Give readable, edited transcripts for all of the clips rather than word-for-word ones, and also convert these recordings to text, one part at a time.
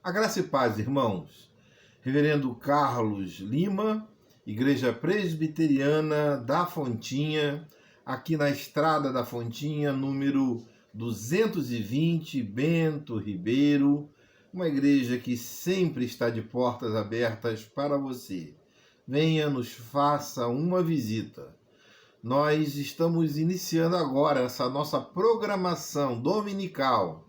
A graça e paz, irmãos. Reverendo Carlos Lima, Igreja Presbiteriana da Fontinha, aqui na Estrada da Fontinha, número 220, Bento Ribeiro, uma igreja que sempre está de portas abertas para você. Venha, nos faça uma visita. Nós estamos iniciando agora essa nossa programação dominical.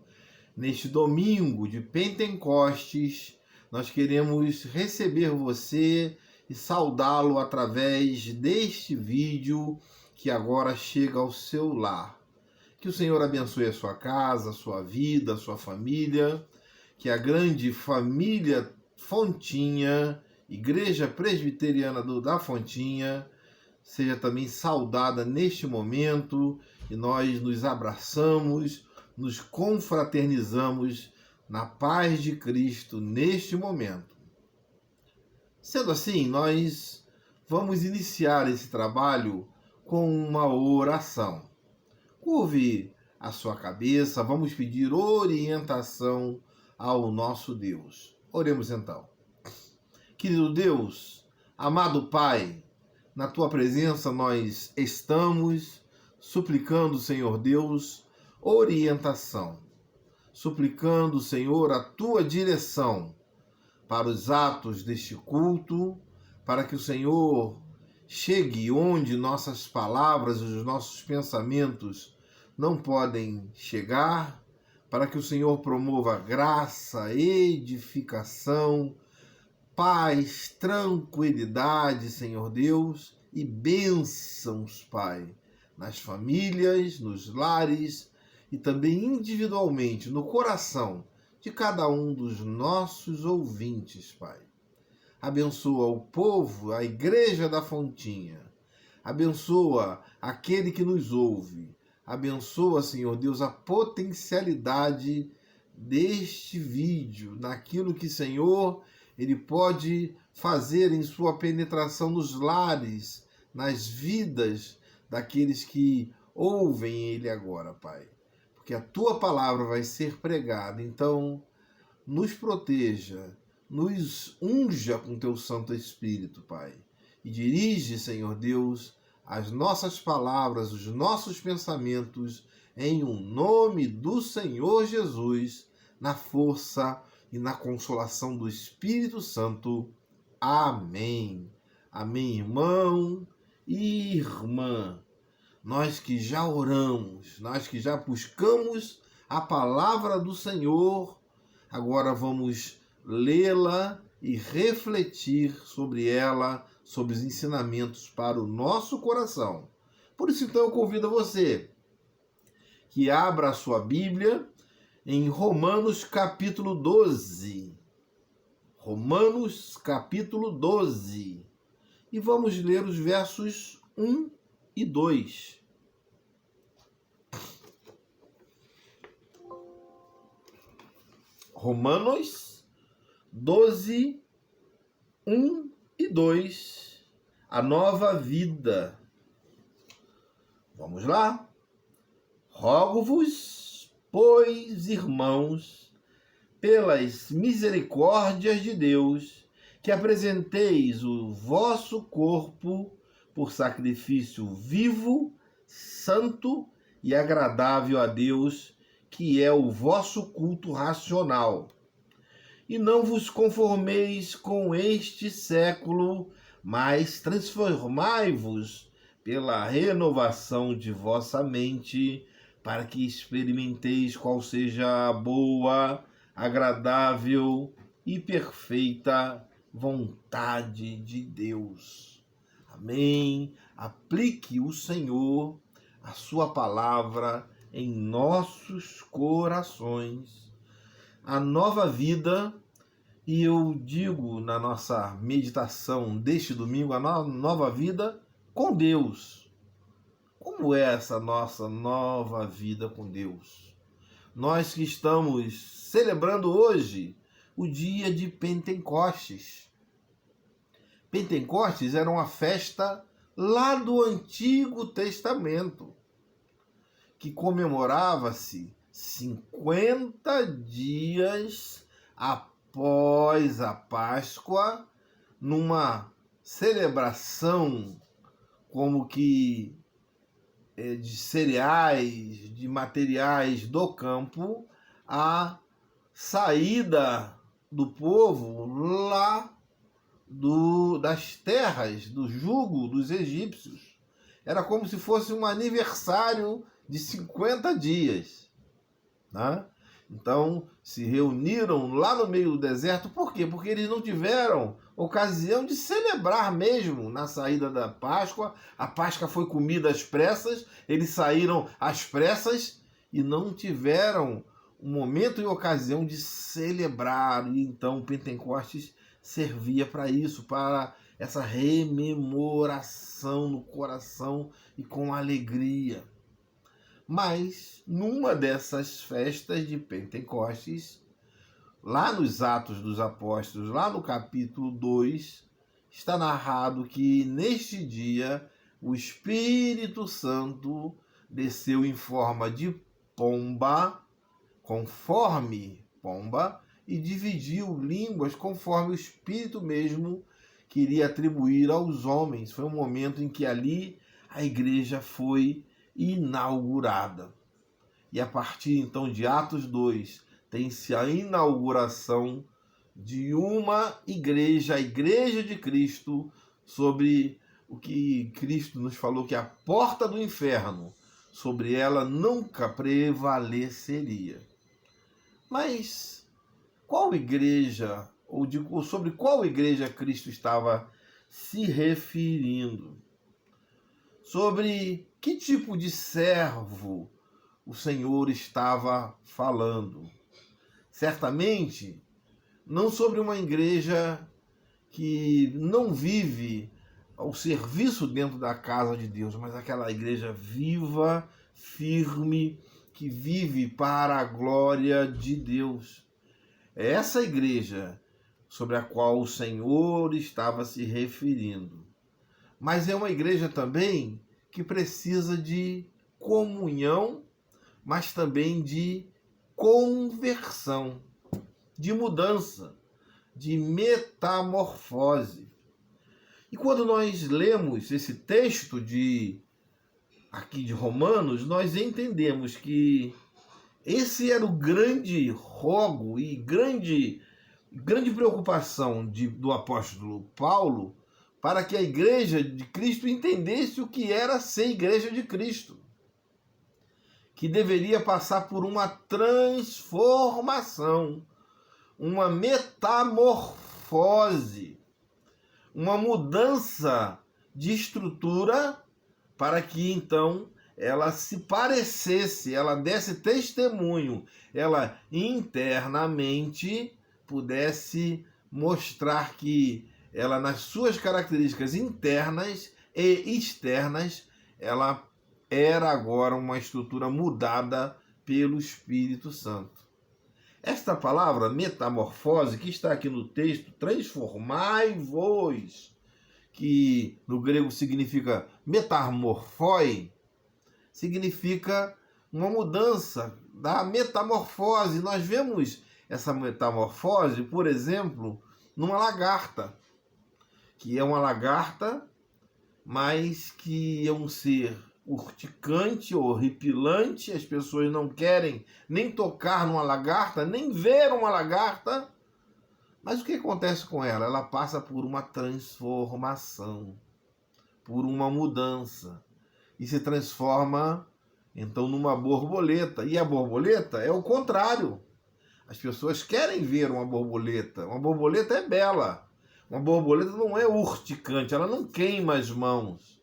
Neste domingo de Pentecostes, nós queremos receber você e saudá-lo através deste vídeo que agora chega ao seu lar. Que o Senhor abençoe a sua casa, a sua vida, a sua família, que a grande família Fontinha, Igreja Presbiteriana da Fontinha, seja também saudada neste momento e nós nos abraçamos, nos confraternizamos na paz de Cristo neste momento. Sendo assim, nós vamos iniciar esse trabalho com uma oração. Curve a sua cabeça, vamos pedir orientação ao nosso Deus. Oremos então. Querido Deus, amado Pai, na tua presença nós estamos suplicando, Senhor Deus, orientação, suplicando, Senhor, a tua direção para os atos deste culto, para que o Senhor chegue onde nossas palavras e os nossos pensamentos não podem chegar, para que o Senhor promova graça, edificação, paz, tranquilidade, Senhor Deus, e bênçãos, Pai, nas famílias, nos lares, e também individualmente no coração de cada um dos nossos ouvintes, Pai. Abençoa o povo, a Igreja da Fontinha. Abençoa aquele que nos ouve. Abençoa, Senhor Deus, a potencialidade deste vídeo, naquilo que, Senhor, ele pode fazer em sua penetração nos lares, nas vidas daqueles que ouvem ele agora, Pai. Porque a tua palavra vai ser pregada. Então, nos proteja, nos unja com teu Santo Espírito, Pai. E dirige, Senhor Deus, as nossas palavras, os nossos pensamentos, em um nome do Senhor Jesus, na força e na consolação do Espírito Santo. Amém. Amém, irmão e irmã. Nós que já oramos, nós que já buscamos a palavra do Senhor, agora vamos lê-la e refletir sobre ela, sobre os ensinamentos para o nosso coração. Por isso, então, eu convido você que abra a sua Bíblia em Romanos capítulo 12. Romanos capítulo 12. E vamos ler os versos 1 e 2. Romanos 12, 1 e 2. A nova vida. Vamos lá? Rogo-vos, pois, irmãos, pelas misericórdias de Deus, que apresenteis o vosso corpo por sacrifício vivo, santo e agradável a Deus, que é o vosso culto racional. E não vos conformeis com este século, mas transformai-vos pela renovação de vossa mente, para que experimenteis qual seja a boa, agradável e perfeita vontade de Deus. Amém. Aplique o Senhor, a sua palavra, em nossos corações. A nova vida, e eu digo na nossa meditação deste domingo, a nova vida com Deus. Como é essa nossa nova vida com Deus? Nós que estamos celebrando hoje o dia de Pentecostes. Pentecostes era uma festa lá do Antigo Testamento, que comemorava-se 50 dias após após a Páscoa, numa celebração como que de cereais, de materiais do campo, a saída do povo lá das terras, do jugo dos egípcios. Era como se fosse um aniversário de 50 dias. Né? Então, se reuniram lá no meio do deserto. Por quê? Porque eles não tiveram ocasião de celebrar mesmo na saída da Páscoa. A Páscoa foi comida às pressas, eles saíram às pressas e não tiveram um momento e ocasião de celebrar. E então o Pentecostes servia para isso, para essa rememoração no coração e com alegria. Mas, numa dessas festas de Pentecostes, lá nos Atos dos Apóstolos, lá no capítulo 2, está narrado que neste dia o Espírito Santo desceu em forma de pomba, conforme pomba, e dividiu línguas conforme o Espírito mesmo queria atribuir aos homens. Foi um momento em que ali a igreja foi inaugurada. E a partir então de Atos 2, tem-se a inauguração de uma igreja, a Igreja de Cristo, sobre o que Cristo nos falou, que a porta do inferno, sobre ela nunca prevaleceria. Mas qual igreja, ou sobre qual igreja Cristo estava se referindo? Sobre que tipo de servo o Senhor estava falando? Certamente, não sobre uma igreja que não vive ao serviço dentro da casa de Deus, mas aquela igreja viva, firme, que vive para a glória de Deus. É essa igreja sobre a qual o Senhor estava se referindo. Mas é uma igreja também que precisa de comunhão, mas também de conversão, de mudança, de metamorfose. E quando nós lemos esse texto aqui de Romanos, nós entendemos que esse era o grande rogo e grande preocupação do apóstolo Paulo, para que a igreja de Cristo entendesse o que era ser igreja de Cristo, que deveria passar por uma transformação, uma metamorfose, uma mudança de estrutura, para que então ela se parecesse, ela desse testemunho, ela internamente pudesse mostrar que ela, nas suas características internas e externas, ela era agora uma estrutura mudada pelo Espírito Santo. Esta palavra metamorfose, que está aqui no texto, transformai-vos, que no grego significa metamorfoi, significa uma mudança da metamorfose. Nós vemos essa metamorfose, por exemplo, numa lagarta, que é uma lagarta, mas que é um ser urticante ou horripilante. As pessoas não querem nem tocar numa lagarta, nem ver uma lagarta. Mas o que acontece com ela? Ela passa por uma transformação, por uma mudança, e se transforma então numa borboleta. E a borboleta é o contrário. As pessoas querem ver uma borboleta. Uma borboleta é bela. Uma borboleta não é urticante, ela não queima as mãos.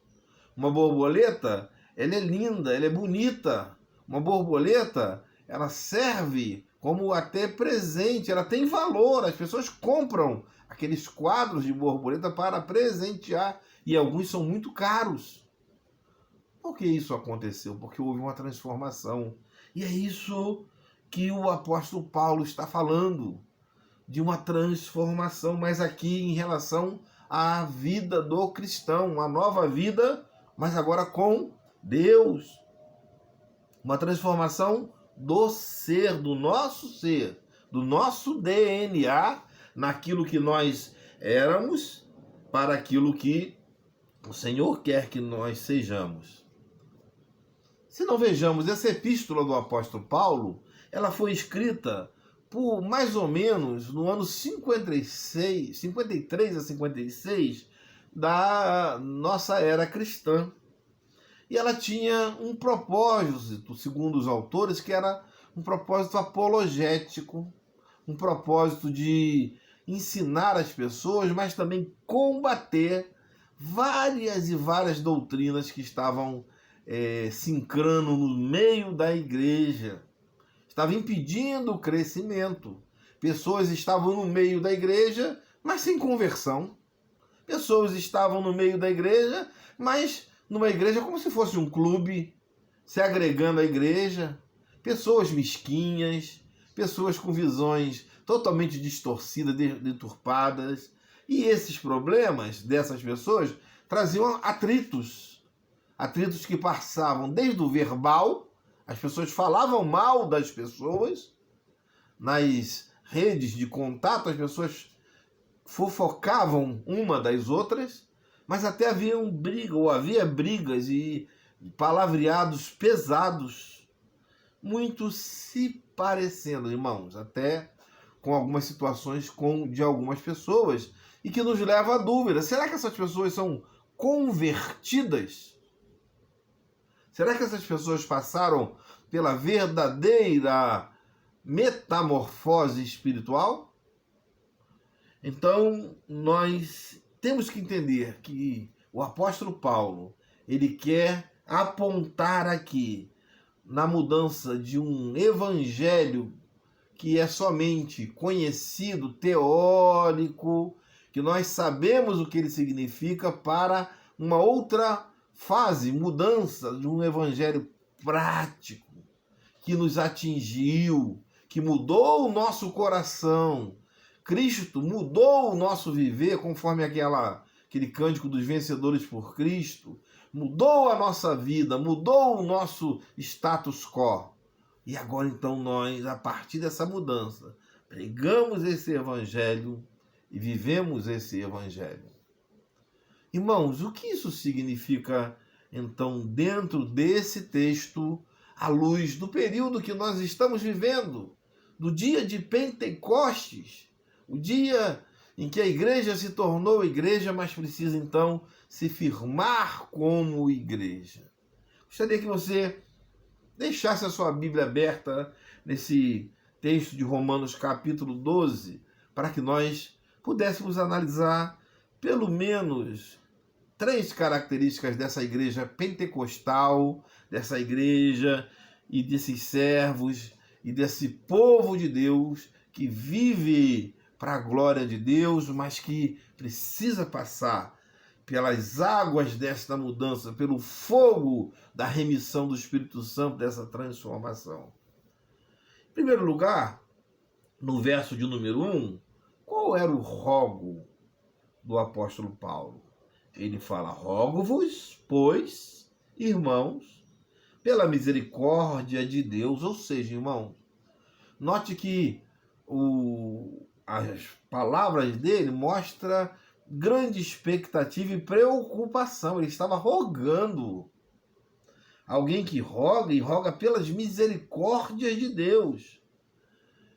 Uma borboleta, ela é linda, ela é bonita. Uma borboleta, ela serve como até presente, ela tem valor. As pessoas compram aqueles quadros de borboleta para presentear, e alguns são muito caros. Por que isso aconteceu? Porque houve uma transformação. E é isso que o apóstolo Paulo está falando, de uma transformação, mas aqui em relação à vida do cristão, uma nova vida, mas agora com Deus. Uma transformação do ser, do nosso ser, do nosso DNA, naquilo que nós éramos, para aquilo que o Senhor quer que nós sejamos. Se não vejamos, essa epístola do apóstolo Paulo, ela foi escrita por mais ou menos no ano 53 a 56 da nossa era cristã. E ela tinha um propósito, segundo os autores, que era um propósito apologético, um propósito de ensinar as pessoas, mas também combater várias e várias doutrinas que estavam se encrando no meio da igreja. Estava impedindo o crescimento. Pessoas estavam no meio da igreja, mas sem conversão. Pessoas estavam no meio da igreja, mas numa igreja como se fosse um clube, se agregando à igreja. Pessoas mesquinhas, pessoas com visões totalmente distorcidas, deturpadas. E esses problemas dessas pessoas traziam atritos. Atritos que passavam desde o verbal. As pessoas falavam mal das pessoas. Nas redes de contato, as pessoas fofocavam uma das outras, mas até havia brigas e palavreados pesados, muito se parecendo, irmãos, até com algumas situações de algumas pessoas, e que nos leva à dúvida: será que essas pessoas são convertidas? Será que essas pessoas passaram pela verdadeira metamorfose espiritual? Então, nós temos que entender que o apóstolo Paulo, ele quer apontar aqui na mudança de um evangelho que é somente conhecido, teórico, que nós sabemos o que ele significa, para uma outra fase, mudança de um evangelho prático, que nos atingiu, que mudou o nosso coração. Cristo mudou o nosso viver, conforme aquele cântico dos vencedores por Cristo. Mudou a nossa vida, mudou o nosso status quo. E agora então nós, a partir dessa mudança, pregamos esse evangelho e vivemos esse evangelho. Irmãos, o que isso significa, então, dentro desse texto, à luz do período que nós estamos vivendo, do dia de Pentecostes, o dia em que a igreja se tornou igreja, mas precisa, então, se firmar como igreja? Gostaria que você deixasse a sua Bíblia aberta nesse texto de Romanos capítulo 12, para que nós pudéssemos analisar pelo menos 3 características dessa igreja pentecostal, dessa igreja e desses servos e desse povo de Deus que vive para a glória de Deus, mas que precisa passar pelas águas desta mudança, pelo fogo da remissão do Espírito Santo, dessa transformação. Em primeiro lugar, no verso de número 1, qual era o rogo do apóstolo Paulo? Ele fala: rogo-vos, pois, irmãos, pela misericórdia de Deus. Ou seja, irmãos, note que as palavras dele mostram grande expectativa e preocupação. Ele estava rogando. Alguém que roga e roga pelas misericórdias de Deus.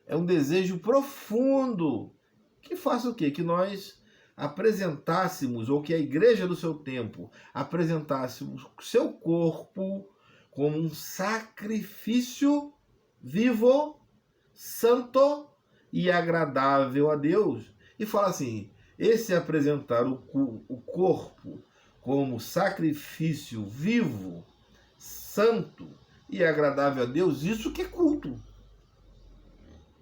É um desejo profundo que faça o quê? Que nós apresentássemos, ou que a igreja do seu tempo apresentasse o seu corpo como um sacrifício vivo, santo e agradável a Deus. E fala assim: esse apresentar o corpo como sacrifício vivo, santo e agradável a Deus, isso que é culto.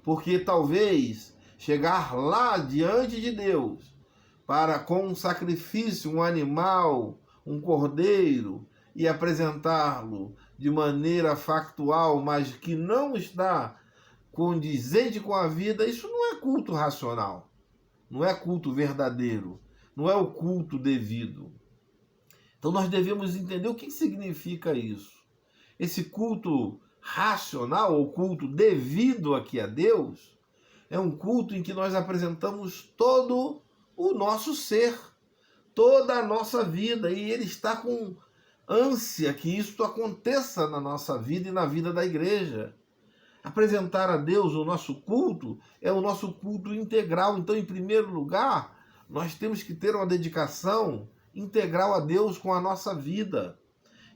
Porque talvez chegar lá diante de Deus com um sacrifício, um animal, um cordeiro, e apresentá-lo de maneira factual, mas que não está condizente com a vida, isso não é culto racional, não é culto verdadeiro, não é o culto devido. Então nós devemos entender o que significa isso. Esse culto racional, ou culto devido aqui a Deus, é um culto em que nós apresentamos todo o nosso ser, toda a nossa vida, e ele está com ânsia que isso aconteça na nossa vida e na vida da igreja. Apresentar a Deus o nosso culto é o nosso culto integral. Então, em primeiro lugar, nós temos que ter uma dedicação integral a Deus com a nossa vida.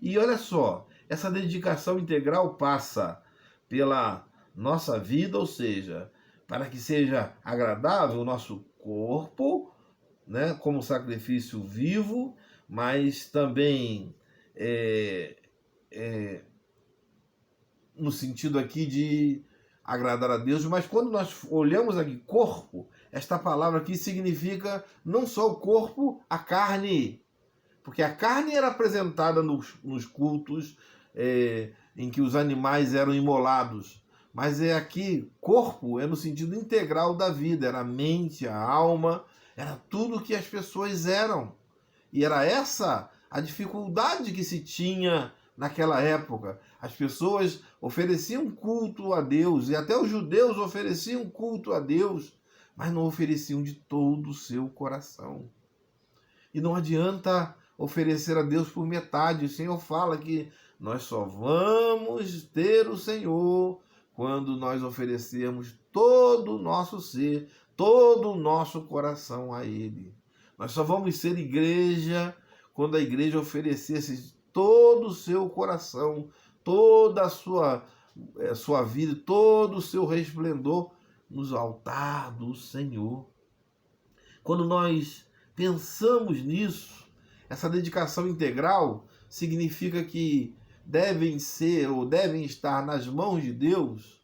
E olha só, essa dedicação integral passa pela nossa vida, ou seja, para que seja agradável o nosso corpo, né, como sacrifício vivo, mas também no sentido aqui de agradar a Deus. Mas quando nós olhamos aqui corpo, esta palavra aqui significa não só o corpo, a carne, porque a carne era apresentada nos cultos em que os animais eram imolados, mas aqui, corpo é no sentido integral da vida, era a mente, a alma, era tudo que as pessoas eram. E era essa a dificuldade que se tinha naquela época. As pessoas ofereciam culto a Deus, e até os judeus ofereciam culto a Deus, mas não ofereciam de todo o seu coração. E não adianta oferecer a Deus por metade. O Senhor fala que nós só vamos ter o Senhor quando nós oferecermos todo o nosso ser, todo o nosso coração a Ele. Nós só vamos ser igreja quando a igreja oferecesse todo o seu coração, toda a sua vida, todo o seu resplendor nos altar do Senhor. Quando nós pensamos nisso, essa dedicação integral significa que devem ser ou devem estar nas mãos de Deus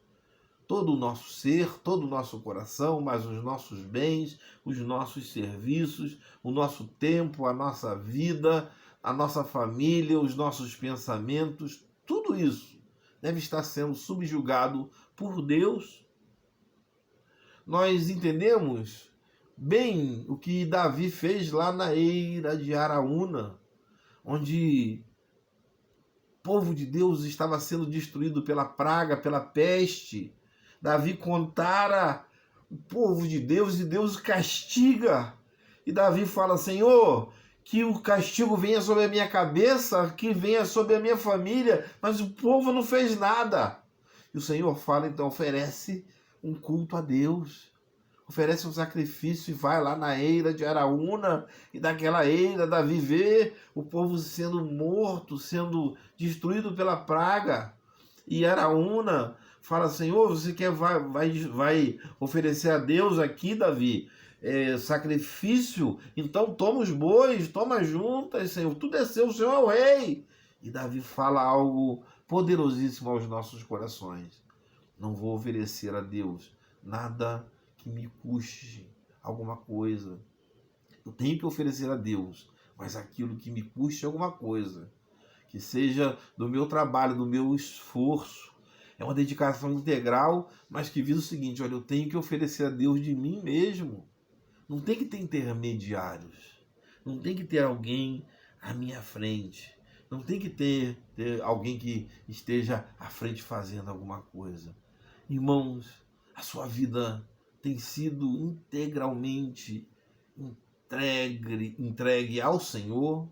todo o nosso ser, todo o nosso coração, mas os nossos bens, os nossos serviços, o nosso tempo, a nossa vida, a nossa família, os nossos pensamentos, tudo isso deve estar sendo subjugado por Deus. Nós entendemos bem o que Davi fez lá na eira de Araúna, onde o povo de Deus estava sendo destruído pela praga, pela peste. Davi contara o povo de Deus e Deus castiga. E Davi fala: Senhor, que o castigo venha sobre a minha cabeça, que venha sobre a minha família, mas o povo não fez nada. E o Senhor fala, então, oferece um culto a Deus, oferece um sacrifício e vai lá na eira de Araúna, e daquela eira Davi vê o povo sendo morto, sendo destruído pela praga. E Araúna fala: Senhor, você vai oferecer a Deus aqui, Davi, sacrifício? Então toma os bois, toma juntas, Senhor, tudo é seu, o Senhor é o rei. E Davi fala algo poderosíssimo aos nossos corações: não vou oferecer a Deus nada que me custe alguma coisa. Eu tenho que oferecer a Deus, mas aquilo que me custe alguma coisa, que seja do meu trabalho, do meu esforço. É uma dedicação integral, mas que visa o seguinte: olha, eu tenho que oferecer a Deus de mim mesmo. Não tem que ter intermediários. Não tem que ter alguém à minha frente. Não tem que ter alguém que esteja à frente fazendo alguma coisa. Irmãos, a sua vida tem sido integralmente entregue ao Senhor?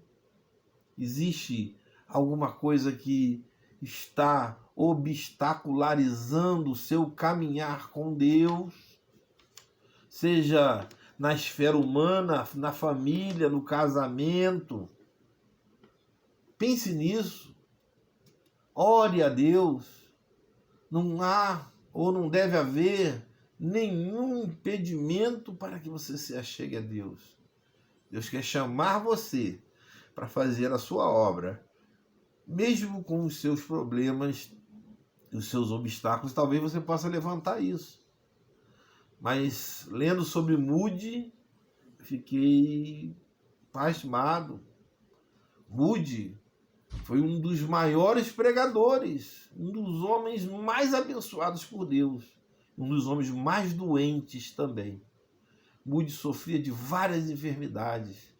Existe alguma coisa que está obstacularizando o seu caminhar com Deus? Seja na esfera humana, na família, no casamento. Pense nisso. Ore a Deus. Não há ou não deve haver nenhum impedimento para que você se achegue a Deus. Deus quer chamar você para fazer a sua obra, mesmo com os seus problemas, os seus obstáculos. Talvez você possa levantar isso. Mas lendo sobre Moody, fiquei pasmado. Moody foi um dos maiores pregadores, um dos homens mais abençoados por Deus, um dos homens mais doentes também. Moody sofria de várias enfermidades,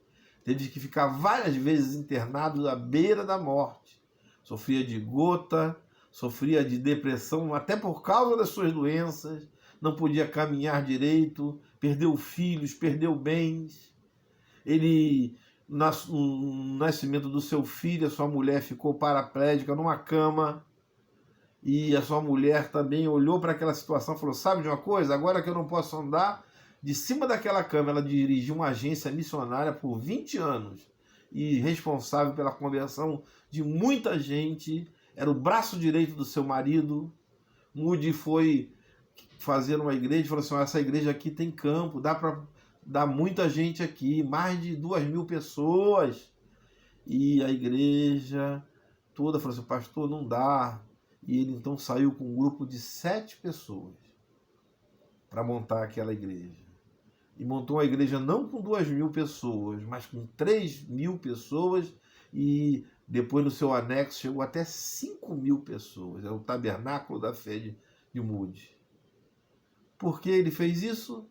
teve que ficar várias vezes internado à beira da morte. Sofria de gota, sofria de depressão, até por causa das suas doenças, não podia caminhar direito, perdeu filhos, perdeu bens. Ele, no nascimento do seu filho, a sua mulher ficou paraplégica numa cama, e a sua mulher também olhou para aquela situação e falou: sabe de uma coisa? Agora que eu não posso andar, de cima daquela cama, ela dirigiu uma agência missionária por 20 anos e responsável pela conversão de muita gente, era o braço direito do seu marido. Moody foi fazer uma igreja e falou assim: essa igreja aqui tem campo, dá para dar muita gente aqui, mais de 2.000 pessoas. E a igreja toda falou assim: pastor, não dá. E ele então saiu com um grupo de 7 pessoas para montar aquela igreja. E montou uma igreja não com 2.000 pessoas, mas com 3.000 pessoas, e depois no seu anexo chegou até 5.000 pessoas. É o Tabernáculo da Fé de Moody. Por que ele fez isso?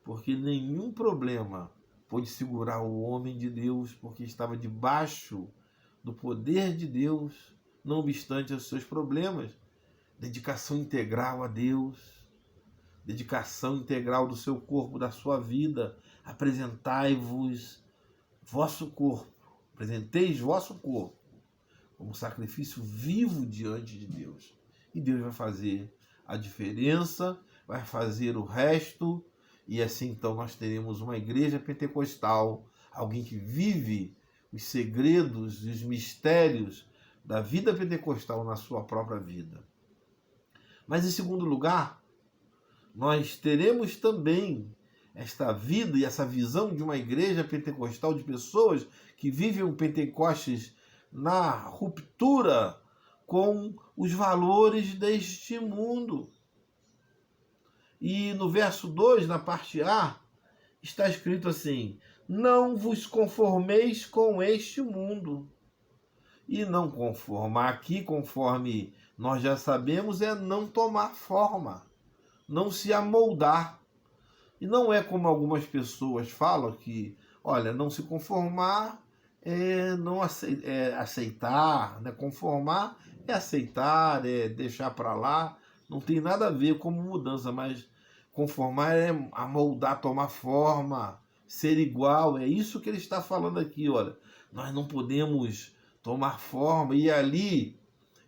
Porque nenhum problema pôde segurar o homem de Deus, porque estava debaixo do poder de Deus, não obstante os seus problemas. Dedicação integral a Deus, dedicação integral do seu corpo, da sua vida. Apresentai-vos vosso corpo, apresenteis vosso corpo como sacrifício vivo diante de Deus. E Deus vai fazer a diferença, vai fazer o resto, e assim então nós teremos uma igreja pentecostal, alguém que vive os segredos e os mistérios da vida pentecostal na sua própria vida. Mas em segundo lugar, nós teremos também esta vida e essa visão de uma igreja pentecostal, de pessoas que vivem o Pentecostes na ruptura com os valores deste mundo. E no verso 2, na parte A, está escrito assim: não vos conformeis com este mundo. E não conformar aqui, conforme nós já sabemos, é não tomar forma, não se amoldar. E não é como algumas pessoas falam que, olha, não se conformar é não aceitar, né? Conformar é aceitar, é deixar para lá, não tem nada a ver com mudança, mas conformar é amoldar, tomar forma, ser igual. É isso que ele está falando aqui, olha. Nós não podemos tomar forma, e ali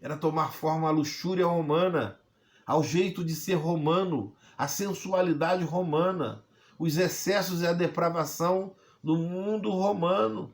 era tomar forma a luxúria romana, ao jeito de ser romano, a sensualidade romana, os excessos e a depravação do mundo romano.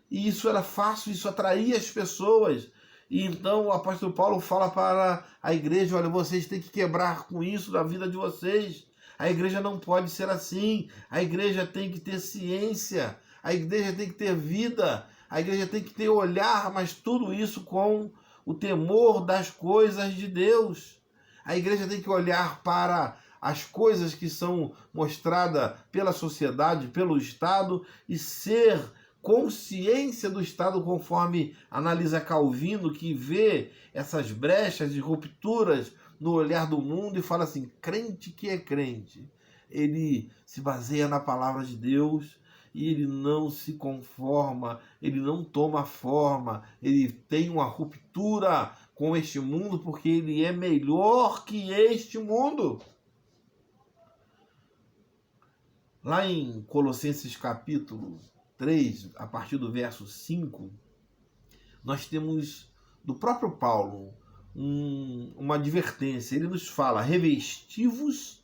E isso era fácil, isso atraía as pessoas. E então o apóstolo Paulo fala para a igreja: olha, vocês têm que quebrar com isso da vida de vocês. A igreja não pode ser assim. A igreja tem que ter ciência. A igreja tem que ter vida. A igreja tem que ter olhar, mas tudo isso com o temor das coisas de Deus. A igreja tem que olhar para as coisas que são mostradas pela sociedade, pelo Estado, e ser consciência do Estado, conforme analisa Calvino, que vê essas brechas e rupturas no olhar do mundo e fala assim: crente que é crente, ele se baseia na palavra de Deus, e ele não se conforma, ele não toma forma, ele tem uma ruptura com este mundo, porque ele é melhor que este mundo. Lá em Colossenses capítulo 3, a partir do verso 5, nós temos do próprio Paulo uma advertência. Ele nos fala: revesti-vos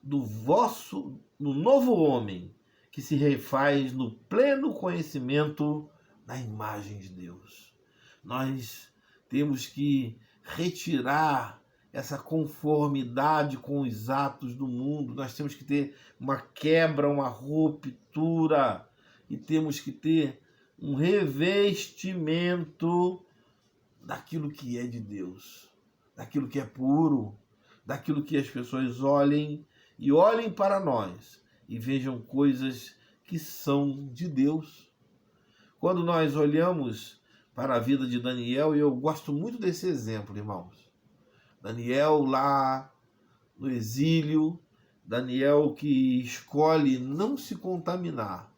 no novo homem, que se refaz no pleno conhecimento da imagem de Deus. Nós temos que retirar essa conformidade com os atos do mundo. Nós temos que ter uma quebra, uma ruptura, e temos que ter um revestimento daquilo que é de Deus, daquilo que é puro, daquilo que as pessoas olhem para nós e vejam coisas que são de Deus. Quando nós olhamos para a vida de Daniel, e eu gosto muito desse exemplo, irmãos. Daniel lá no exílio, Daniel que escolhe não se contaminar,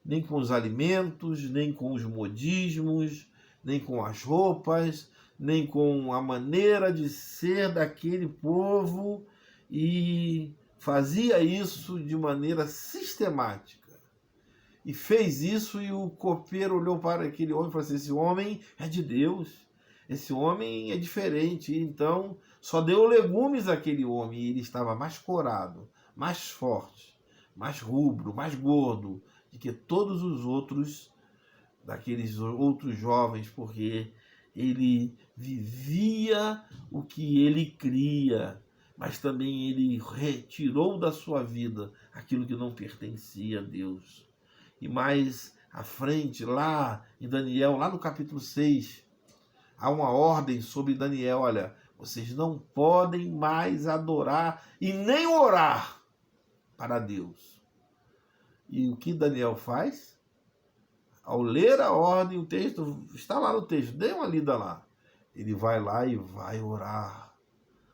nem com os alimentos, nem com os modismos, nem com as roupas, nem com a maneira de ser daquele povo. e fazia isso de maneira sistemática. E fez isso, e o copeiro olhou para aquele homem e falou assim: esse homem é de Deus, esse homem é diferente. Então só deu legumes àquele homem, e ele estava mais corado, mais forte, mais rubro, mais gordo do que todos os outros, daqueles outros jovens, porque ele vivia o que ele cria, mas também ele retirou da sua vida aquilo que não pertencia a Deus. E mais à frente, lá em Daniel, lá no capítulo 6, há uma ordem sobre Daniel: olha, vocês não podem mais adorar e nem orar para Deus. E o que Daniel faz? Ao ler a ordem, o texto está lá no texto, dê uma lida lá. Ele vai lá e vai orar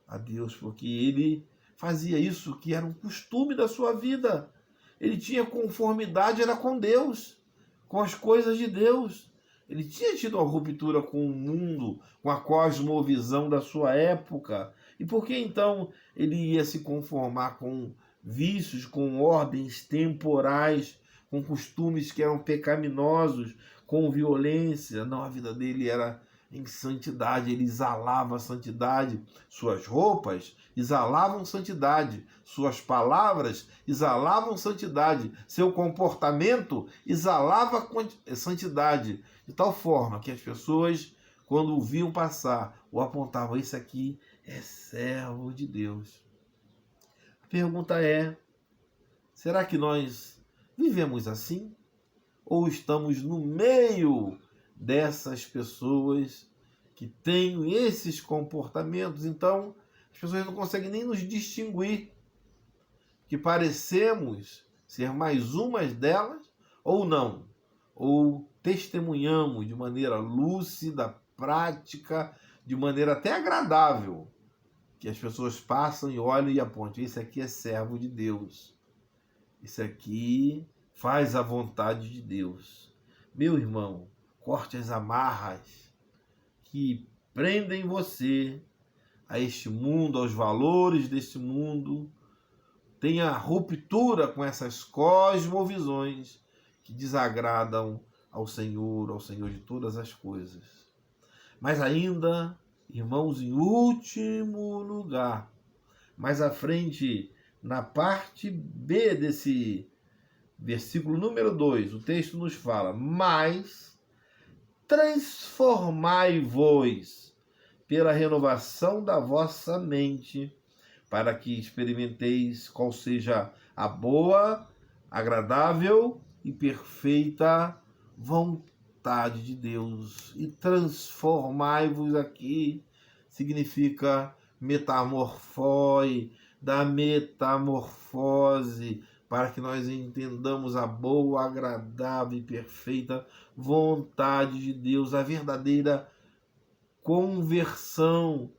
a Deus, porque ele fazia isso que era um costume da sua vida. Ele tinha conformidade, era com Deus, com as coisas de Deus. Ele tinha tido uma ruptura com o mundo, com a cosmovisão da sua época. E por que então ele ia se conformar com vícios, com ordens temporais, com costumes que eram pecaminosos, com violência? Não, a vida dele era em santidade, ele exalava a santidade. Suas roupas exalavam santidade, suas palavras exalavam santidade, seu comportamento exalava santidade, de tal forma que as pessoas, quando o viam passar, o apontavam: esse aqui é servo de Deus. A pergunta é: será que nós vivemos assim? Ou estamos no meio dessas pessoas que têm esses comportamentos? Então, as pessoas não conseguem nem nos distinguir, que parecemos ser mais umas delas ou não, ou testemunhamos de maneira lúcida, prática, de maneira até agradável, que as pessoas passam e olham e apontam: esse aqui é servo de Deus, esse aqui faz a vontade de Deus. Meu irmão, corte as amarras que prendem você a este mundo, aos valores deste mundo. Tenha ruptura com essas cosmovisões que desagradam ao Senhor de todas as coisas. Mas ainda, irmãos, em último lugar, mais à frente, na parte B desse versículo número 2, o texto nos fala: mas transformai-vos pela renovação da vossa mente, para que experimenteis qual seja a boa, agradável e perfeita vontade de Deus. E transformai-vos aqui significa metamorfose, da metamorfose, para que nós entendamos a boa, agradável e perfeita vontade de Deus, a verdadeira conversão.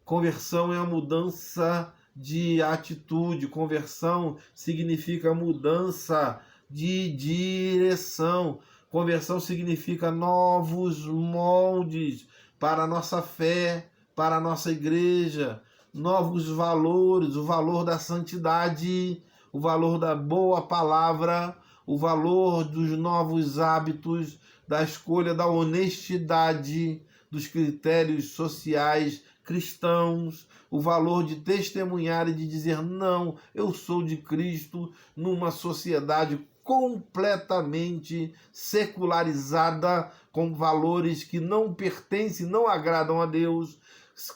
Conversão é a mudança de atitude, conversão significa mudança de direção, conversão significa novos moldes para a nossa fé, para a nossa igreja, novos valores, o valor da santidade, o valor da boa palavra, o valor dos novos hábitos, da escolha da honestidade, dos critérios sociais cristãos, o valor de testemunhar e de dizer: não, eu sou de Cristo, numa sociedade completamente secularizada, com valores que não pertencem, não agradam a Deus.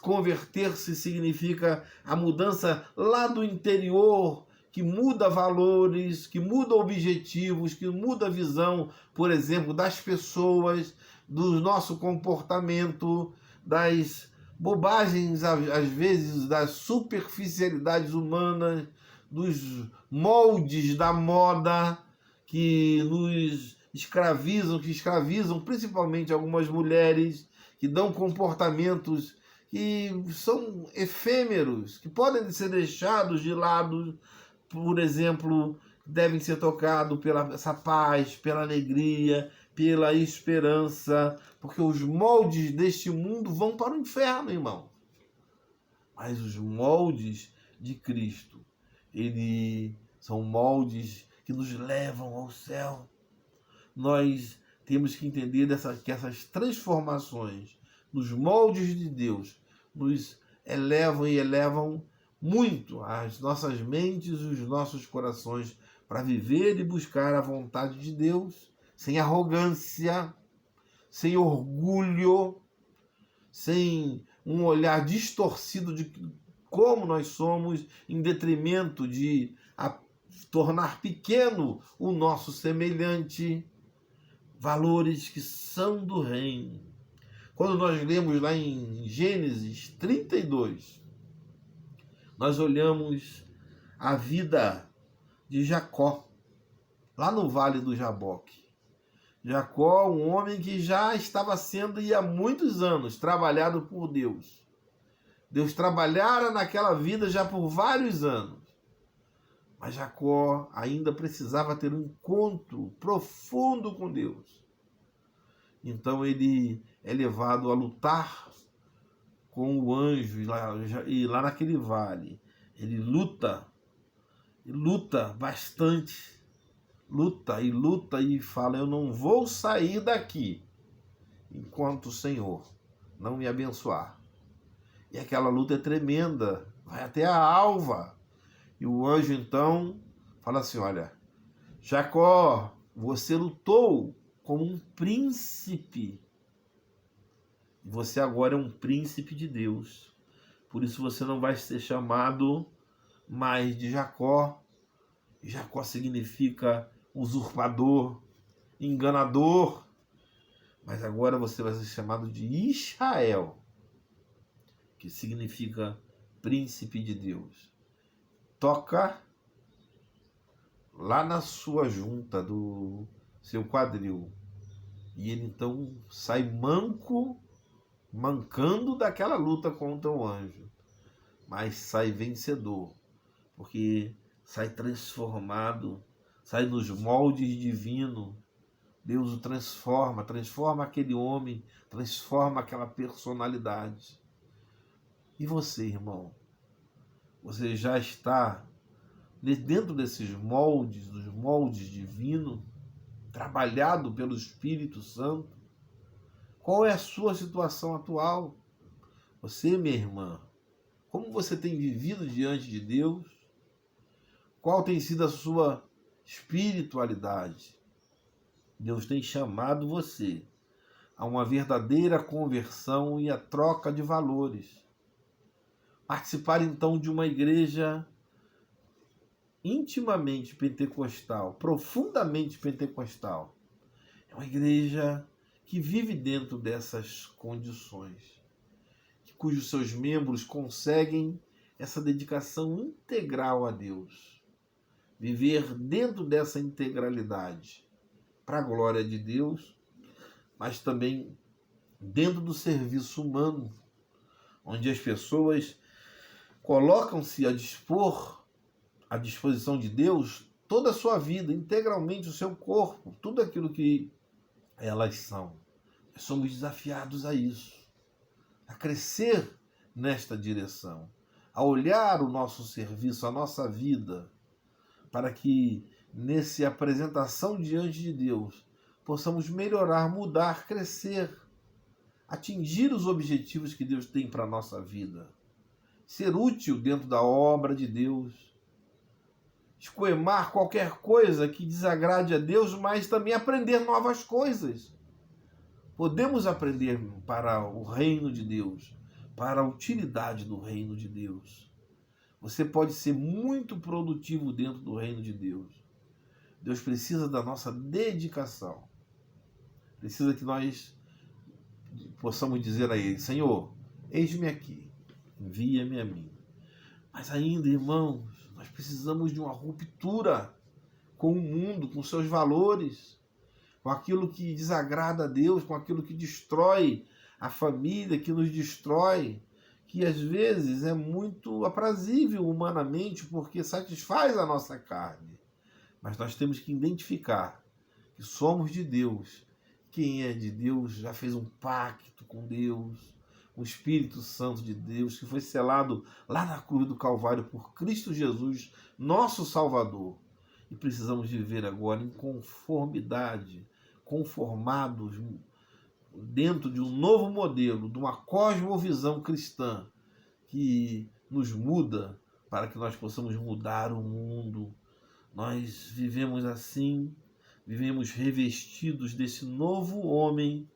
Converter-se significa a mudança lá do interior, que muda valores, que muda objetivos, que muda a visão, por exemplo, das pessoas, do nosso comportamento, das bobagens, às vezes, das superficialidades humanas, dos moldes da moda que nos escravizam, que escravizam principalmente algumas mulheres, que dão comportamentos que são efêmeros, que podem ser deixados de lado, por exemplo, devem ser tocados pela essa paz, pela alegria, pela esperança, porque os moldes deste mundo vão para o inferno, irmão. Mas os moldes de Cristo. São moldes que nos levam ao céu. Nós temos que entender que essas transformações nos moldes de Deus nos elevam e elevam muito as nossas mentes e os nossos corações para viver e buscar a vontade de Deus, sem arrogância, sem orgulho, sem um olhar distorcido de como nós somos, em detrimento de tornar pequeno o nosso semelhante. Valores que são do reino. Quando nós lemos lá em Gênesis 32, nós olhamos a vida de Jacó, lá no Vale do Jaboque. Jacó, um homem que já estava sendo, e há muitos anos, trabalhado por Deus. Deus trabalhara naquela vida já por vários anos. Mas Jacó ainda precisava ter um encontro profundo com Deus. Então ele é levado a lutar com o anjo, e lá naquele vale. Ele luta bastante. Luta e fala: eu não vou sair daqui enquanto o Senhor não me abençoar. E aquela luta é tremenda, vai até a alva. E o anjo então fala assim: olha, Jacó, você lutou como um príncipe. Você agora é um príncipe de Deus. Por isso você não vai ser chamado mais de Jacó. Jacó significa usurpador, enganador. Mas agora você vai ser chamado de Israel, que significa príncipe de Deus. Toca lá na sua junta do seu quadril. E ele então sai mancando daquela luta contra o anjo. Mas sai vencedor, porque sai transformado, sai nos moldes divinos. Deus o transforma aquele homem, transforma aquela personalidade. E você, irmão? Você já está dentro desses moldes, dos moldes divinos, trabalhado pelo Espírito Santo? Qual é a sua situação atual? Você, minha irmã, como você tem vivido diante de Deus? Qual tem sido a sua espiritualidade? Deus tem chamado você a uma verdadeira conversão e a troca de valores. Participar então de uma igreja intimamente pentecostal, profundamente pentecostal. É uma igreja que vive dentro dessas condições, cujos seus membros conseguem essa dedicação integral a Deus. Viver dentro dessa integralidade, para a glória de Deus, mas também dentro do serviço humano, onde as pessoas colocam-se a disposição de Deus toda a sua vida, integralmente o seu corpo, tudo aquilo que elas são. Nós somos desafiados a isso, a crescer nesta direção, a olhar o nosso serviço, a nossa vida, para que nessa apresentação diante de Deus possamos melhorar, mudar, crescer, atingir os objetivos que Deus tem para a nossa vida, ser útil dentro da obra de Deus, escoemar qualquer coisa que desagrade a Deus, mas também aprender novas coisas. Podemos aprender para o reino de Deus, para a utilidade do reino de Deus. Você pode ser muito produtivo dentro do reino de Deus. Deus precisa da nossa dedicação. Precisa que nós possamos dizer a Ele: Senhor, eis-me aqui, envia-me a mim. Mas ainda, irmãos, nós precisamos de uma ruptura com o mundo, com seus valores, com aquilo que desagrada a Deus, com aquilo que destrói a família, que nos destrói, que às vezes é muito aprazível humanamente, porque satisfaz a nossa carne. Mas nós temos que identificar que somos de Deus. Quem é de Deus já fez um pacto com Deus, o Espírito Santo de Deus, que foi selado lá na cruz do Calvário por Cristo Jesus, nosso Salvador. E precisamos viver agora em conformidade, conformados dentro de um novo modelo, de uma cosmovisão cristã que nos muda para que nós possamos mudar o mundo. Nós vivemos assim, vivemos revestidos desse novo homem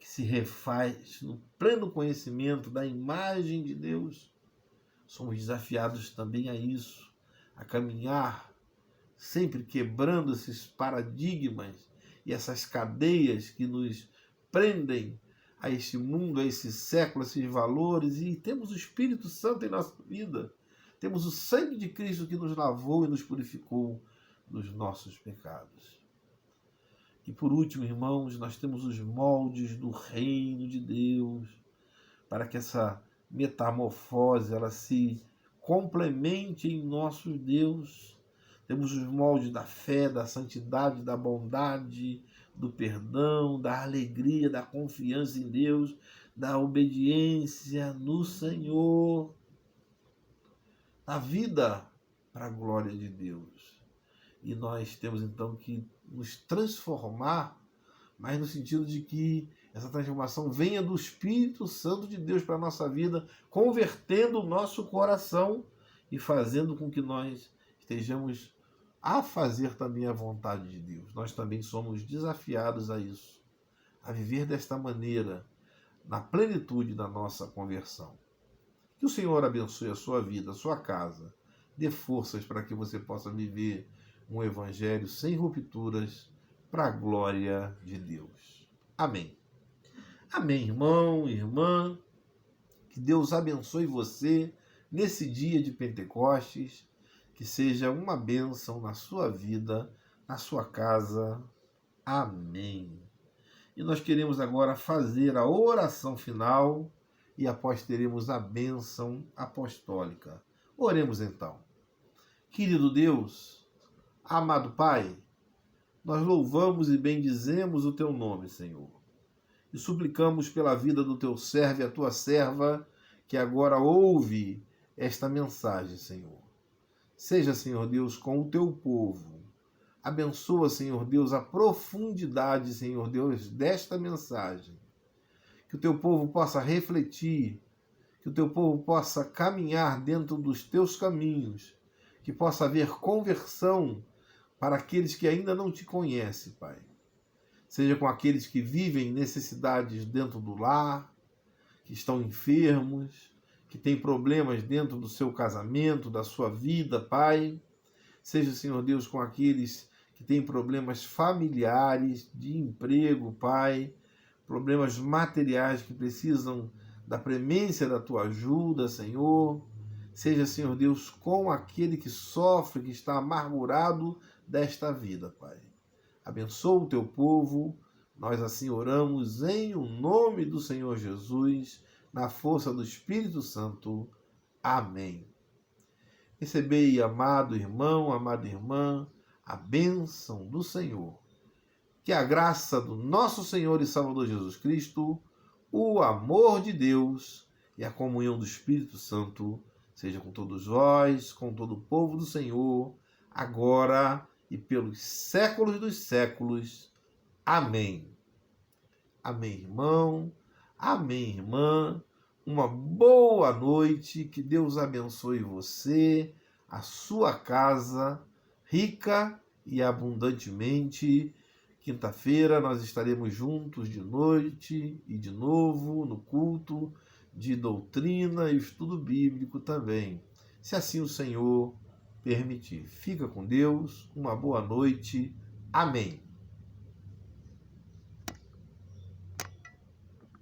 que se refaz no pleno conhecimento da imagem de Deus. Somos desafiados também a isso, a caminhar sempre quebrando esses paradigmas e essas cadeias que nos prendem a este mundo, a esse século, a esses valores, e temos o Espírito Santo em nossa vida. Temos o sangue de Cristo que nos lavou e nos purificou dos nossos pecados. E por último, irmãos, nós temos os moldes do reino de Deus, para que essa metamorfose ela se complemente em nosso Deus. Temos os moldes da fé, da santidade, da bondade, do perdão, da alegria, da confiança em Deus, da obediência no Senhor, a vida para a glória de Deus. E nós temos então que nos transformar, mas no sentido de que essa transformação venha do Espírito Santo de Deus para a nossa vida, convertendo o nosso coração e fazendo com que nós estejamos a fazer também a vontade de Deus. Nós também somos desafiados a isso, a viver desta maneira, na plenitude da nossa conversão. Que o Senhor abençoe a sua vida, a sua casa, dê forças para que você possa viver um evangelho sem rupturas, para a glória de Deus. Amém. Amém, irmão, irmã. Que Deus abençoe você nesse dia de Pentecostes, que seja uma bênção na sua vida, na sua casa. Amém. E nós queremos agora fazer a oração final e após teremos a bênção apostólica. Oremos então. Querido Deus, amado Pai, nós louvamos e bendizemos o Teu nome, Senhor. E suplicamos pela vida do Teu servo e a Tua serva, que agora ouve esta mensagem, Senhor. Seja, Senhor Deus, com o Teu povo. Abençoa, Senhor Deus, a profundidade, Senhor Deus, desta mensagem. Que o Teu povo possa refletir, que o Teu povo possa caminhar dentro dos Teus caminhos, que possa haver conversão para aqueles que ainda não Te conhecem, Pai. Seja com aqueles que vivem necessidades dentro do lar, que estão enfermos, que têm problemas dentro do seu casamento, da sua vida, Pai. Seja, Senhor Deus, com aqueles que têm problemas familiares, de emprego, Pai, problemas materiais que precisam da premência da Tua ajuda, Senhor. Seja, Senhor Deus, com aquele que sofre, que está amargurado desta vida, Pai. Abençoa o Teu povo, nós assim oramos em o nome do Senhor Jesus, na força do Espírito Santo. Amém. Recebei, amado irmão, amada irmã, a bênção do Senhor. Que a graça do nosso Senhor e Salvador Jesus Cristo, o amor de Deus e a comunhão do Espírito Santo seja com todos vós, com todo o povo do Senhor, agora e pelos séculos dos séculos. Amém. Amém, irmão. Amém, irmã. Uma boa noite. Que Deus abençoe você, a sua casa, rica e abundantemente. Quinta-feira nós estaremos juntos de noite e de novo no culto de doutrina e estudo bíblico também, se assim o Senhor permitir. Fica com Deus, uma boa noite. Amém.